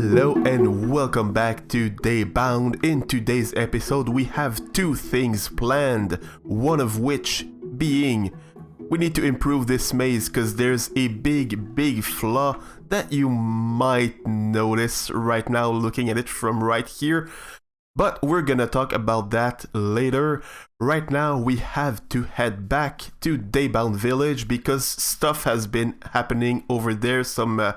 Hello and welcome back to Daybound. In today's episode we have two things planned, one of which being we need to improve this maze because there's a big flaw that you might notice right now looking at it from right here. But we're gonna talk about that later. Right now we have to head back to Daybound Village because stuff has been happening over there, some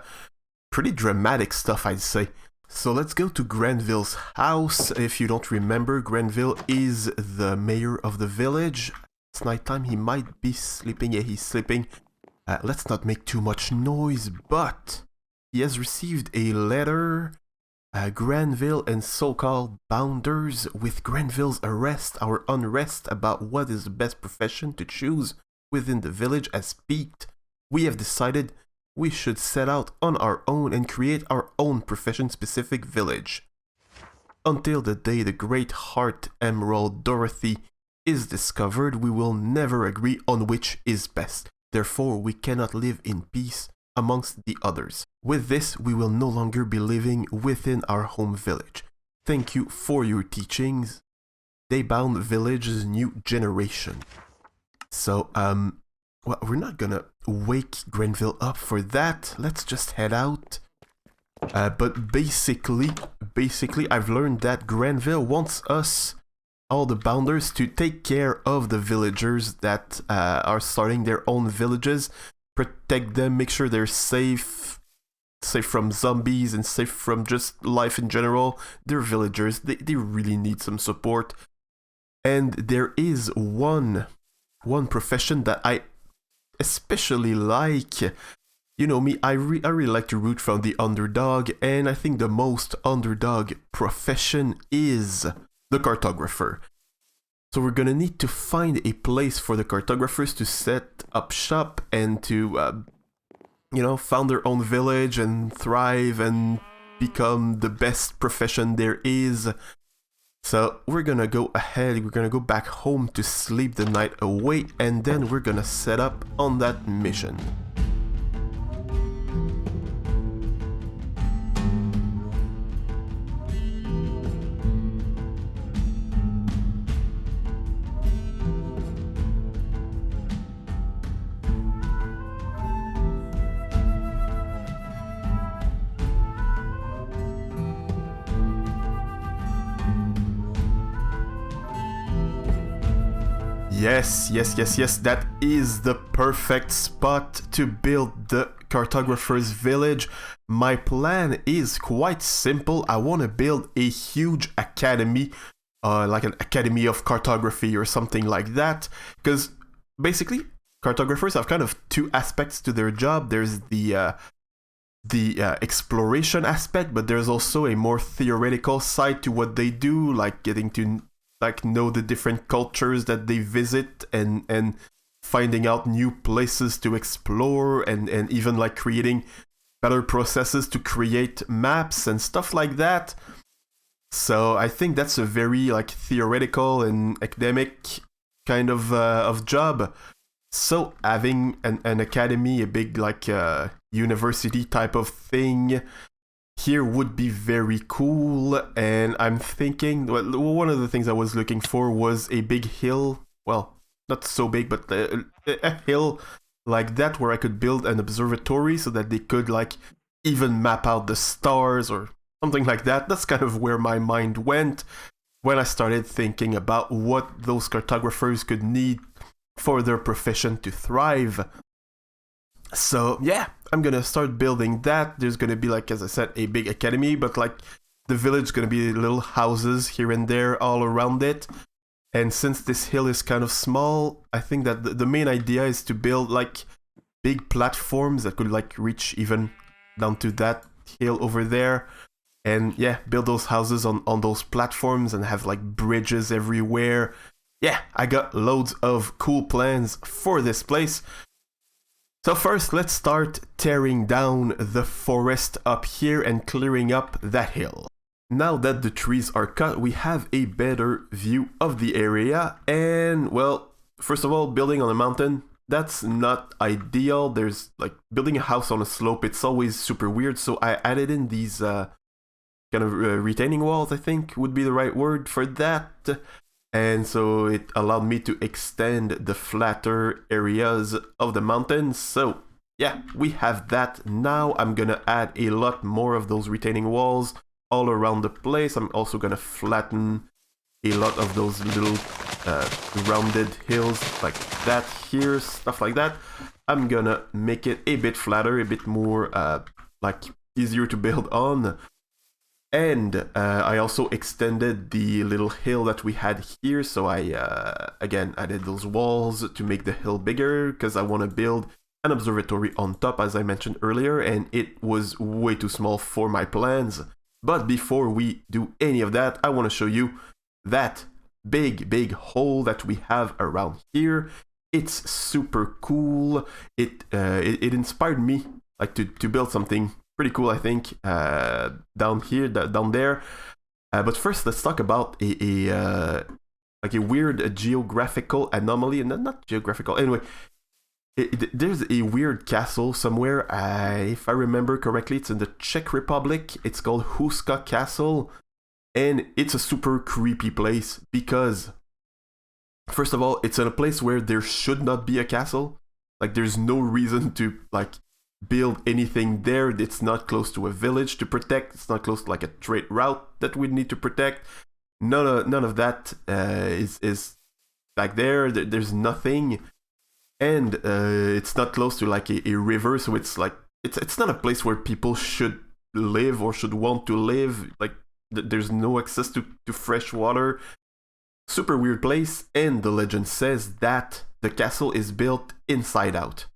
pretty dramatic stuff, I'd say. So let's go to Granville's house. If you don't remember, Granville is the mayor of the village. It's nighttime, he might be sleeping. Yeah, he's sleeping. Let's not make too much noise, but he has received a letter. Granville and so-called bounders, with Granville's arrest, our unrest about what is the best profession to choose within the village has peaked. We have decided we should set out on our own and create our own profession-specific village. Until the day the great heart emerald Dorothy is discovered, we will never agree on which is best. Therefore, we cannot live in peace amongst the others. With this, we will no longer be living within our home village. Thank you for your teachings. Daybound Village's new generation. So, well, we're not gonna wake Granville up for that. Let's just head out. But basically, I've learned that Granville wants us, all the bounders, to take care of the villagers that are starting their own villages, protect them, make sure they're safe from zombies and safe from just life in general. They're villagers, they really need some support. And there is one profession that I especially like. You know me, I really like to root from the underdog, and I think the most underdog profession is the cartographer. So we're gonna need to find a place for the cartographers to set up shop and to, you know, found their own village and thrive and become the best profession there is. So we're gonna go ahead, we're gonna go back home to sleep the night away, and then we're gonna set up on that mission. Yes, that is the perfect spot to build the cartographer's village. My plan is quite simple. I want to build a huge academy, like an academy of cartography or something like that, because basically cartographers have kind of two aspects to their job. There's the exploration aspect, but there's also a more theoretical side to what they do, like getting to know the different cultures that they visit and finding out new places to explore and even like creating better processes to create maps and stuff like that. So I think that's a very like theoretical and academic kind of job. So having an academy, a big like university type of thing here would be very cool. And I'm thinking, well, one of the things I was looking for was a big hill, well, not so big, but a hill like that where I could build an observatory so that they could like even map out the stars or something like that. That's kind of where my mind went when I started thinking about what those cartographers could need for their profession to thrive. So yeah, I'm gonna start building that. There's gonna be, like, as I said, a big academy, but like the village is gonna be little houses here and there all around it. And since this hill is kind of small, I think that the main idea is to build like big platforms that could like reach even down to that hill over there. And yeah, build those houses on those platforms and have like bridges everywhere. Yeah, I got loads of cool plans for this place. So first, let's start tearing down the forest up here and clearing up that hill. Now that the trees are cut, we have a better view of the area. And, well, first of all, building on a mountain, that's not ideal. There's, like, building a house on a slope, it's always super weird. So I added in these kind of retaining walls, I think would be the right word for that. And so it allowed me to extend the flatter areas of the mountains. So yeah, we have that. Now I'm gonna add a lot more of those retaining walls all around the place. I'm also gonna flatten a lot of those little rounded hills like that here, stuff like that. I'm gonna make it a bit flatter, a bit more like easier to build on. And I also extended the little hill that we had here, so I again added those walls to make the hill bigger because I want to build an observatory on top, as I mentioned earlier, and it was way too small for my plans. But before we do any of that, I want to show you that big hole that we have around here. It's super cool. It inspired me like to build something pretty cool, I think, down here, down there. But first, let's talk about like a weird geographical anomaly, and not geographical. Anyway, there's a weird castle somewhere. If I remember correctly, it's in the Czech Republic. It's called Huska Castle, and it's a super creepy place because, first of all, it's in a place where there should not be a castle. Like, there's no reason to like build anything there. It's not close to a village to protect. It's not close to like a trade route that we need to protect. None of that is back there. There's nothing, and it's not close to like a river. So it's like it's not a place where people should live or should want to live. Like there's no access to fresh water. Super weird place. And the legend says that the castle is built inside out,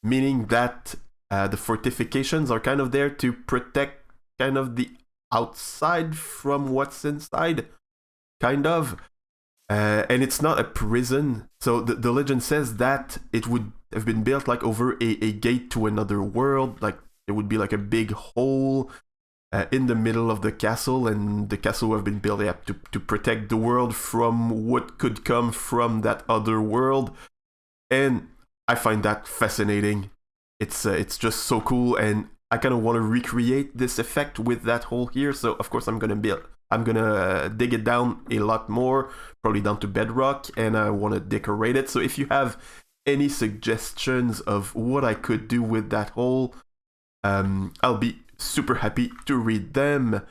meaning that the fortifications are kind of there to protect kind of the outside from what's inside, kind of. And it's not a prison. So the legend says that it would have been built like over a gate to another world. Like there would be like a big hole in the middle of the castle, and the castle would have been built up to protect the world from what could come from that other world. And I find that fascinating. It's just so cool, and I kind of want to recreate this effect with that hole here. So of course I'm gonna dig it down a lot more, probably down to bedrock, and I want to decorate it. So if you have any suggestions of what I could do with that hole, I'll be super happy to read them.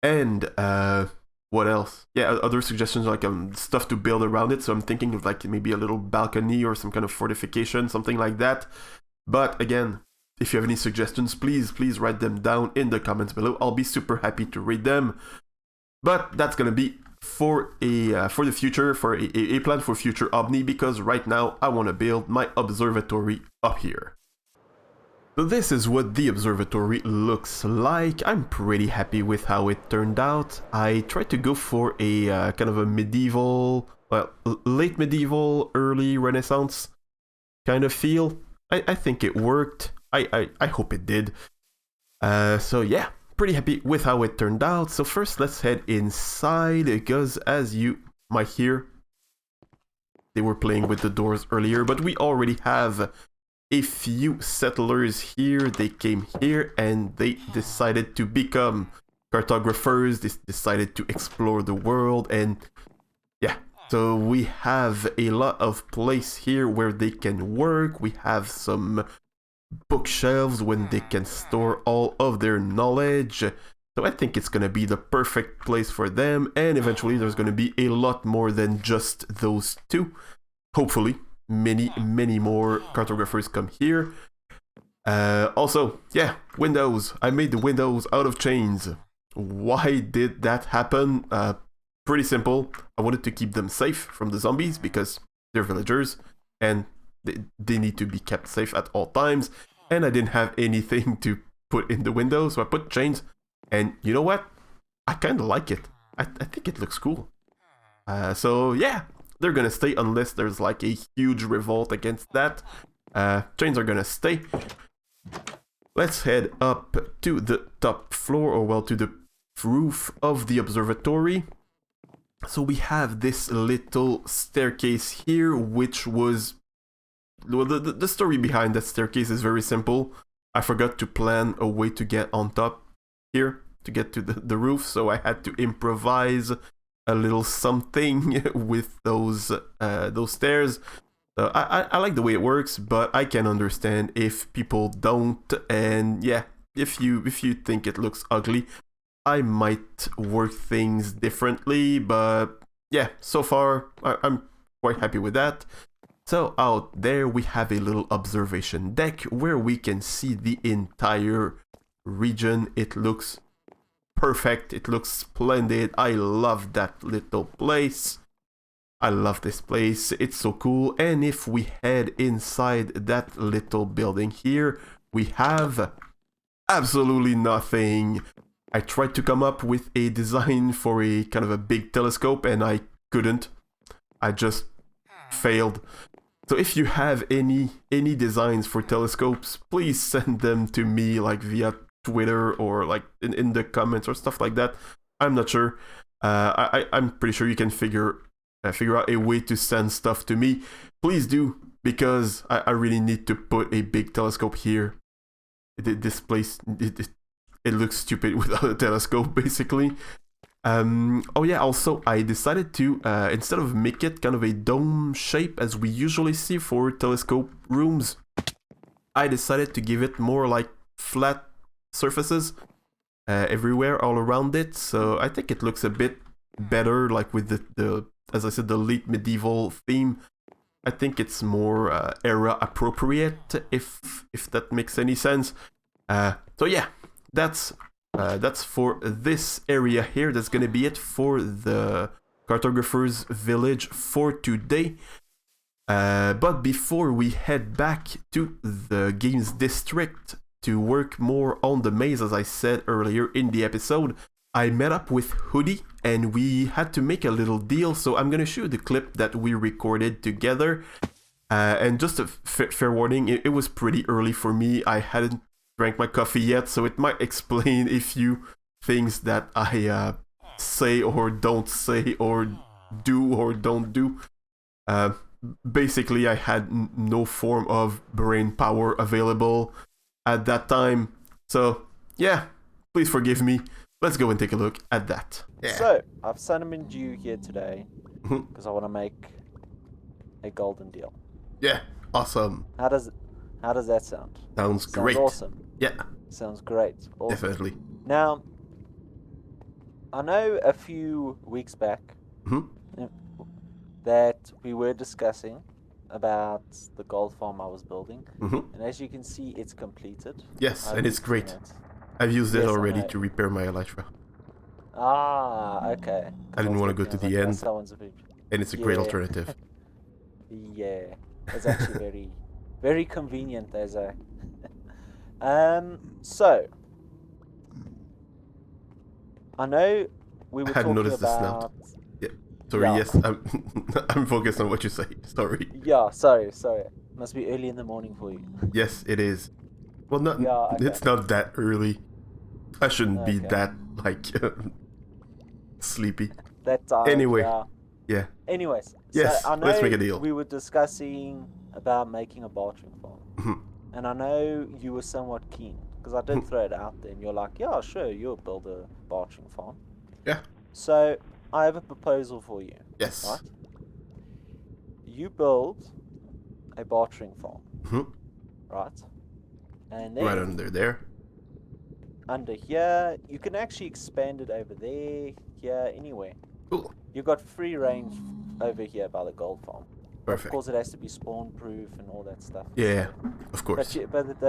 And what else? Yeah, other suggestions like stuff to build around it. So I'm thinking of like maybe a little balcony or some kind of fortification, something like that. But again, if you have any suggestions, please write them down in the comments below. I'll be super happy to read them. But that's gonna be for the future, for a plan for future aubni, because right now I want to build my observatory up here. So this is what the observatory looks like. I'm pretty happy with how it turned out. I tried to go for a kind of a medieval, well, late medieval, early Renaissance kind of feel. I think it worked. I hope it did. So yeah, pretty happy with how it turned out. So first let's head inside, because as you might hear, they were playing with the doors earlier, but we already have a few settlers here. They came here and they decided to become cartographers. They decided to explore the world, and yeah, so we have a lot of place here where they can work. We have some bookshelves when they can store all of their knowledge. So I think it's gonna be the perfect place for them, and eventually there's gonna be a lot more than just those two. Hopefully many more cartographers come here. Also, yeah, windows. I made the windows out of chains. Why did that happen? Pretty simple. I wanted to keep them safe from the zombies because they're villagers and they need to be kept safe at all times. And I didn't have anything to put in the window, so I put chains. And you know what? I kind of like it. I think it looks cool. So yeah, they're gonna stay unless there's like a huge revolt against that. Chains are gonna stay. Let's head up to the top floor, or well, to the roof of the observatory. So we have this little staircase here, which was... Well, the story behind that staircase is very simple. I forgot to plan a way to get on top here. to get to the roof, so I had to improvise a little something with those stairs. So I like the way it works, but I can understand if people don't. And yeah, if you think it looks ugly, I might work things differently. But yeah, so far I'm quite happy with that. So out there we have a little observation deck where we can see the entire region. It looks perfect. It looks splendid. I love that little place. I love this place. It's so cool. And if we head inside that little building here, we have absolutely nothing. I tried to come up with a design for a kind of a big telescope and I couldn't. I just failed. So if you have any designs for telescopes, please send them to me like via Twitter or like in the comments or stuff like that. I'm not sure. I'm pretty sure you can figure out a way to send stuff to me. Please do, because I really need to put a big telescope here. This place, it looks stupid without a telescope, basically. Oh yeah, also I decided to, instead of make it kind of a dome shape as we usually see for telescope rooms, I decided to give it more like flat surfaces everywhere, all around it. So I think it looks a bit better, like with the as I said, the late medieval theme. I think it's more era appropriate, if that makes any sense. So yeah, that's for this area here. That's gonna be it for the cartographers village for today. But before we head back to the games district to work more on the maze, as I said earlier in the episode, I met up with Hoodie and we had to make a little deal. So I'm gonna show you the clip that we recorded together. And just a fair warning, it was pretty early for me. I hadn't drank my coffee yet, so it might explain a few things that I say or don't say or do or don't do. Basically, I had no form of brain power available at that time. So yeah, please forgive me. Let's go and take a look at that. Yeah. So, I've summoned you here today because I want to make a golden deal. Yeah, awesome. How does that sound? Sounds great. Awesome. Yeah. Sounds great. Awesome. Definitely. Now, I know a few weeks back that we were discussing about the gold farm I was building, and as you can see, it's completed. Yes, and it's great. I've used it already to repair my elytra. Ah, okay. I didn't want to go to the end, and it's a great alternative. Yeah, it's actually very, very convenient as a. So I know we were talking noticed about. Yeah, sorry. Yeah. Yes, I'm focused on what you say. Sorry. Yeah, sorry. Must be early in the morning for you. Yes, it is. Well, not. Yeah, okay. It's not that early. I shouldn't be that like sleepy. That time. Anyway. Yeah. Anyways. Yes. So I know let's make a deal. We were discussing about making a bartering farm, and I know you were somewhat keen because I did throw it out there, and you're like, "Yeah, sure, you'll build a bartering farm." Yeah. So I have a proposal for you. Yes. Right. You build a bartering farm. Right. And then right under there. Under here, you can actually expand it over there, here, anywhere. Cool. You've got free range over here by the gold farm. Perfect. Of course, it has to be spawn proof and all that stuff. Yeah, of course. But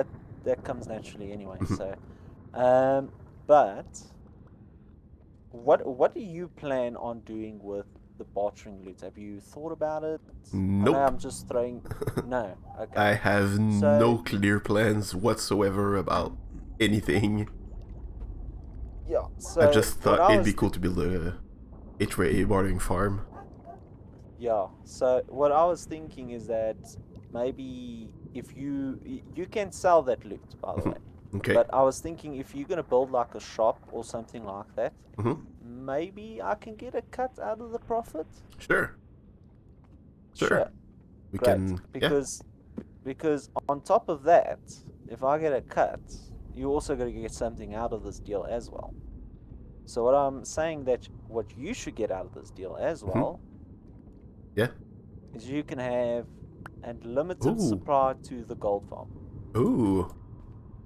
that comes naturally anyway. So, but what do you plan on doing with the bartering loot? Have you thought about it? Nope. I'm just throwing. No. Okay. I have no clear plans whatsoever about anything. Yeah. So I just thought it'd be cool to build a bartering farm. Yeah. So what I was thinking is that maybe if you can sell that loot, by the way. Okay. But I was thinking if you're gonna build like a shop or something like that, maybe I can get a cut out of the profit. Sure. We Great. can. Because on top of that, if I get a cut, you also got to get something out of this deal as well. So what I'm saying that what you should get out of this deal as well Yeah. is you can have unlimited Ooh. supply to the gold farm. Ooh.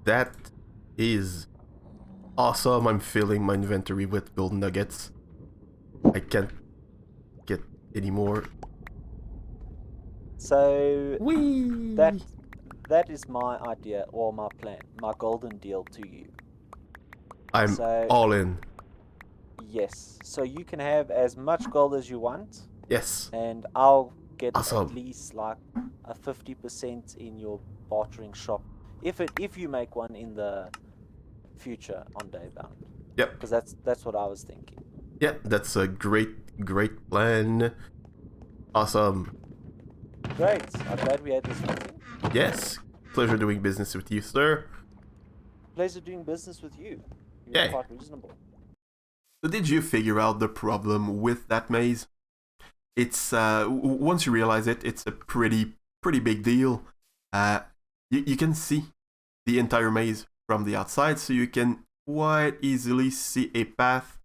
That is awesome. I'm filling my inventory with gold nuggets. I can't get any more. So Whee! that is my idea or my plan, my golden deal to you. I'm So all in. yes, so you can have as much gold as you want, Yes. and I'll get Awesome. at least like a 50% in your bartering shop if you make one in the future on Daybound. Yep. Because that's what I was thinking. Yeah, that's a great plan. Awesome. Great. I'm glad we had this meeting. Yes. Pleasure doing business with you, sir. Pleasure doing business with you. You're Yeah. quite reasonable. So did you figure out the problem with that maze? It's once you realize it, it's a pretty big deal. You can see the entire maze from the outside, so you can quite easily see a path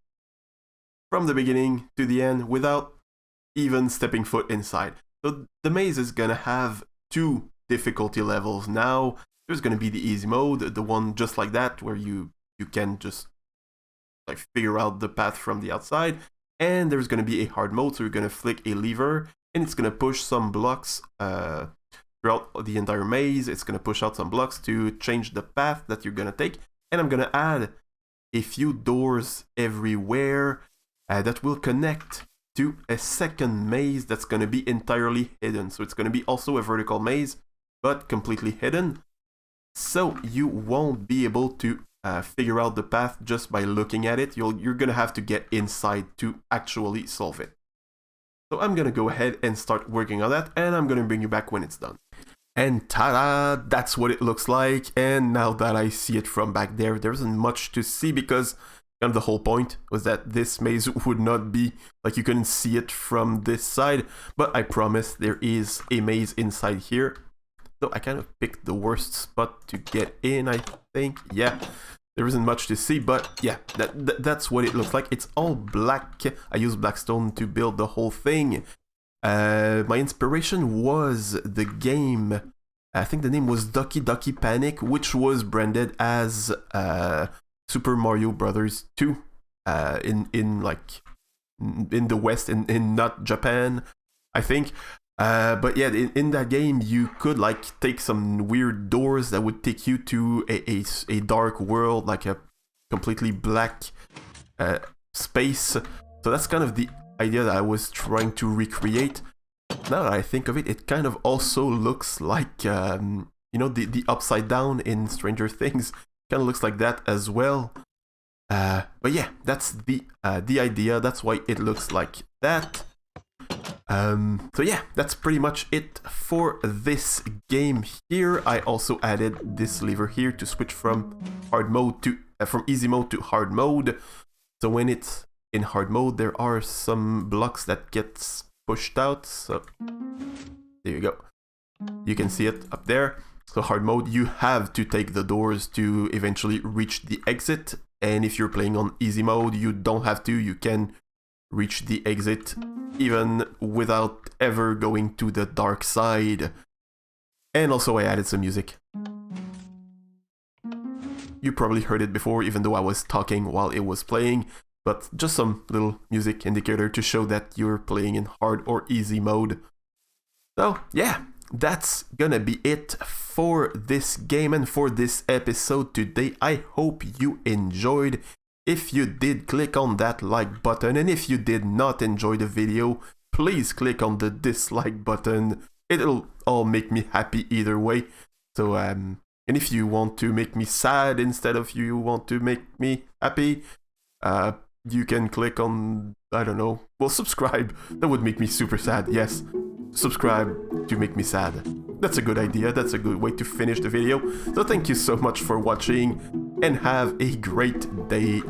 from the beginning to the end without even stepping foot inside. So the maze is gonna have 2 difficulty levels now. There's gonna be the easy mode, the one just like that, where you can just like figure out the path from the outside, and there's gonna be a hard mode, so you're gonna flick a lever and it's gonna push some blocks throughout the entire maze. It's gonna push out some blocks to change the path that you're gonna take, and I'm gonna add a few doors everywhere that will connect to a second maze that's gonna be entirely hidden. So it's gonna be also a vertical maze, but completely hidden. So you won't be able to figure out the path just by looking at it. You're gonna have to get inside to actually solve it. So I'm gonna go ahead and start working on that, and I'm gonna bring you back when it's done. And ta-da! That's what it looks like. And now that I see it from back there, there isn't much to see because kind of the whole point was that this maze would not be like you couldn't see it from this side. But I promise there is a maze inside here. So I kind of picked the worst spot to get in, I think. Yeah, there isn't much to see, but yeah, that's what it looks like. It's all black. I used blackstone to build the whole thing. My inspiration was the game. I think the name was Ducky Ducky Panic, which was branded as Super Mario Brothers 2 in the West, in not Japan, I think. But yeah, in that game, you could like take some weird doors that would take you to a dark world, like a completely black space. So that's kind of the idea that I was trying to recreate. Now that I think of it, it kind of also looks like, you know, the Upside Down in Stranger Things. Kind of looks like that as well. But yeah, that's the idea. That's why it looks like that. So yeah, that's pretty much it for this game here. I also added this lever here to switch from hard mode to from easy mode to hard mode. So when it's in hard mode, there are some blocks that gets pushed out. So there you go. You can see it up there. So hard mode, you have to take the doors to eventually reach the exit. And if you're playing on easy mode, you don't have to. You can reach the exit even without ever going to the dark side. And also I added some music. You probably heard it before, even though I was talking while it was playing, but just some little music indicator to show that you're playing in hard or easy mode. So yeah, that's gonna be it for this game and for this episode today. I hope you enjoyed. If you did, click on that like button, and if you did not enjoy the video, please click on the dislike button. It'll all make me happy either way. So and if you want to make me sad instead of you want to make me happy, you can click on, I don't know, well, subscribe. That would make me super sad. Yes, subscribe to make me sad. That's a good idea. That's a good way to finish the video. So thank you so much for watching and have a great day.